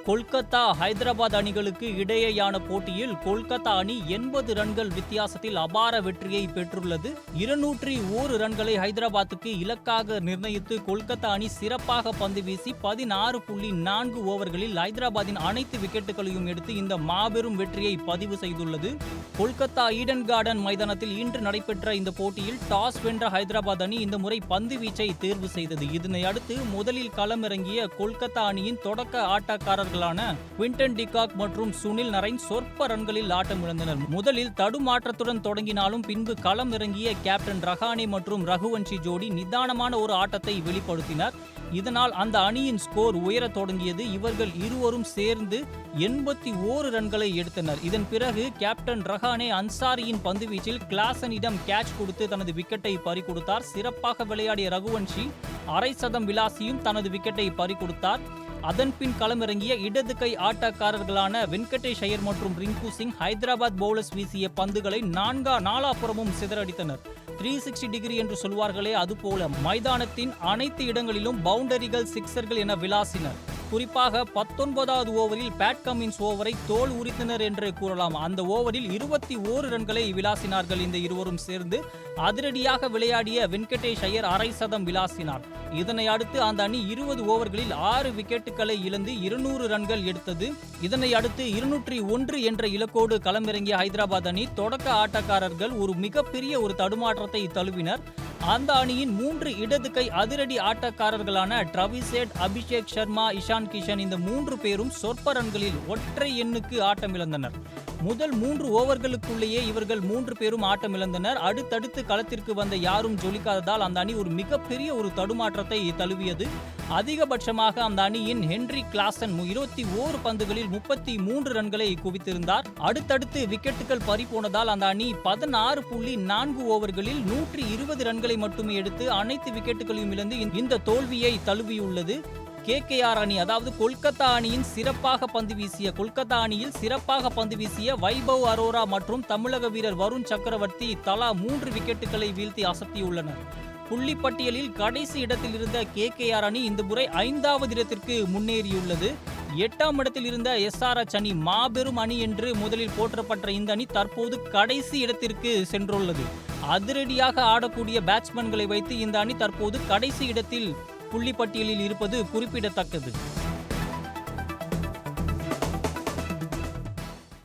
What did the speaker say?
கொல்கத்தா ஹைதராபாத் அணிகளுக்கு இடையேயான போட்டியில் கொல்கத்தா அணி 80 ரன்கள் வித்தியாசத்தில் அபார வெற்றியை பெற்றுள்ளது. 201 ரன்களை ஹைதராபாத்துக்கு இலக்காக நிர்ணயித்து கொல்கத்தா அணி சிறப்பாக பந்து வீசி 16.4 ஓவர்களில் ஹைதராபாத்தின் அனைத்து விக்கெட்டுகளையும் எடுத்து இந்த மாபெரும் வெற்றியை பதிவு செய்துள்ளது. கொல்கத்தா ஈடன் கார்டன் மைதானத்தில் இன்று நடைபெற்ற இந்த போட்டியில் டாஸ் வென்ற ஹைதராபாத் அணி இந்த முறை பந்து வீச்சை தேர்வு செய்தது. இதனை அடுத்து முதலில் களமிறங்கிய கொல்கத்தா அணியின் தொடக்க ஆட்டக்காரர்களான குவிண்டன் டிகாக் மற்றும் சுனில் நரைன் சொற்ப ரன்களில் ஆட்டமிழந்தனர். முதலில் தடுமாற்றத்துடன் தொடங்கினாலும் பின்பு களம் இறங்கிய கேப்டன் ரஹானே மற்றும் ரகுவன்ஷி ஜோடி நிதானமான ஒரு ஆட்டத்தை வெளிப்படுத்தினர். இதனால் அந்த அணியின் ஸ்கோர் உயர தொடங்கியது. இவர்கள் இருவரும் சேர்ந்து 81 ரன்களை எடுத்தனர். இதன் பிறகு கேப்டன் ரஹானே அன்சாரியின் பந்துவீச்சில் கிளாசனிடம் கேட்ச் கொடுத்து தனது விக்கெட்டை பறிகொடுத்தார். சிறப்பாக விளையாடிய ரகுவன்ஷி அரை சதம் விளாசியும் தனது விக்கெட்டை பறிகொடுத்தார். அதன்பின் களமிறங்கிய இடது கை ஆட்டக்காரர்களான வெங்கடேஷ் ஐயர் மற்றும் ரிங்கு சிங் ஹைதராபாத் பவுலர்ஸ் வீசிய பந்துகளை நாலாபுறமும் சிதறடித்தனர். 360 டிகிரி என்று சொல்வார்களே, அதுபோல மைதானத்தின் அனைத்து இடங்களிலும் பவுண்டரிகள், சிக்சர்கள் என விளாசினர். குறிப்பாக 19வது ஓவரில் பேட் கமின்ஸ் ஓவரை தோல் உரித்தனர் என்று கூறலாம். அந்த ஓவரில் 21 ரன்களை விளாசினார்கள் இந்த இருவரும் சேர்ந்து. அதிரடியாக விளையாடிய வெங்கடேஷ் ஐயர் அரை சதம் விளாசினார். இதனை அடுத்து அந்த அணி 20 ஓவர்களில் 6 விக்கெட்டுகளை இழந்து 200 ரன்கள் எடுத்தது. இதனை அடுத்து 201 என்ற இலக்கோடு களமிறங்கிய ஹைதராபாத் அணி தொடக்க ஆட்டக்காரர்கள் ஒரு மிகப்பெரிய ஒரு தடுமாற்றத்தை தழுவினர். அந்த அணியின் 3 இடது கை அதிரடி ஆட்டக்காரர்களான ட்ரவிஸ் ஹெட், அபிஷேக் சர்மா, இஷான் கிஷன் இந்த 3 பேரும் சொற்ப ரன்களில் ஒற்றை எண்ணுக்கு ஆட்டமிழந்தனர். முதல் 3 ஓவர்களுக்குள்ளேயே இவர்கள் 3 பேரும் ஆட்டமிழந்தனர். அடுத்தடுத்து களத்திற்கு வந்த யாரும் ஜொலிக்காததால் அந்த அணி ஒரு மிகப்பெரிய ஒரு தடுமாற்றத்தை தழுவியது. அதிகபட்சமாக அந்த அணியின் ஹென்றி கிளாசன் 21 பந்துகளில் 33 ரன்களை குவித்திருந்தார். அடுத்தடுத்து விக்கெட்டுகள் பறிபோனதால் அந்த அணி 16.4 ஓவர்களில் 120 ரன்களை மட்டுமே எடுத்து அனைத்து விக்கெட்டுகளையும் இழந்து இந்த தோல்வியை தழுவியுள்ளது. KKR அணி, அதாவது கொல்கத்தா அணியின் கொல்கத்தா அணியில் சிறப்பாக பந்து வீசிய வைபவ் அரோரா மற்றும் தமிழக வீரர் வருண் சக்கரவர்த்தி தலா 3 விக்கெட்டுகளை வீழ்த்தி அசத்தியுள்ளனர். புள்ளிப்பட்டியலில் கடைசி இடத்தில் இருந்த KKR அணி இந்த முறை 5வது இடத்திற்கு முன்னேறியுள்ளது. 8ஆம் இடத்தில் இருந்த SRH அணி, மாபெரும் அணி என்று முதலில் போற்றப்பட்ட இந்த அணி தற்போது கடைசி இடத்திற்கு சென்றுள்ளது. அதிரடியாக ஆடக்கூடிய பேட்ஸ்மேன்களை வைத்து இந்த அணி தற்போது கடைசி இடத்தில் புள்ளிப்பட்டியலில் இருப்பது குறிப்பிடத்தக்கது.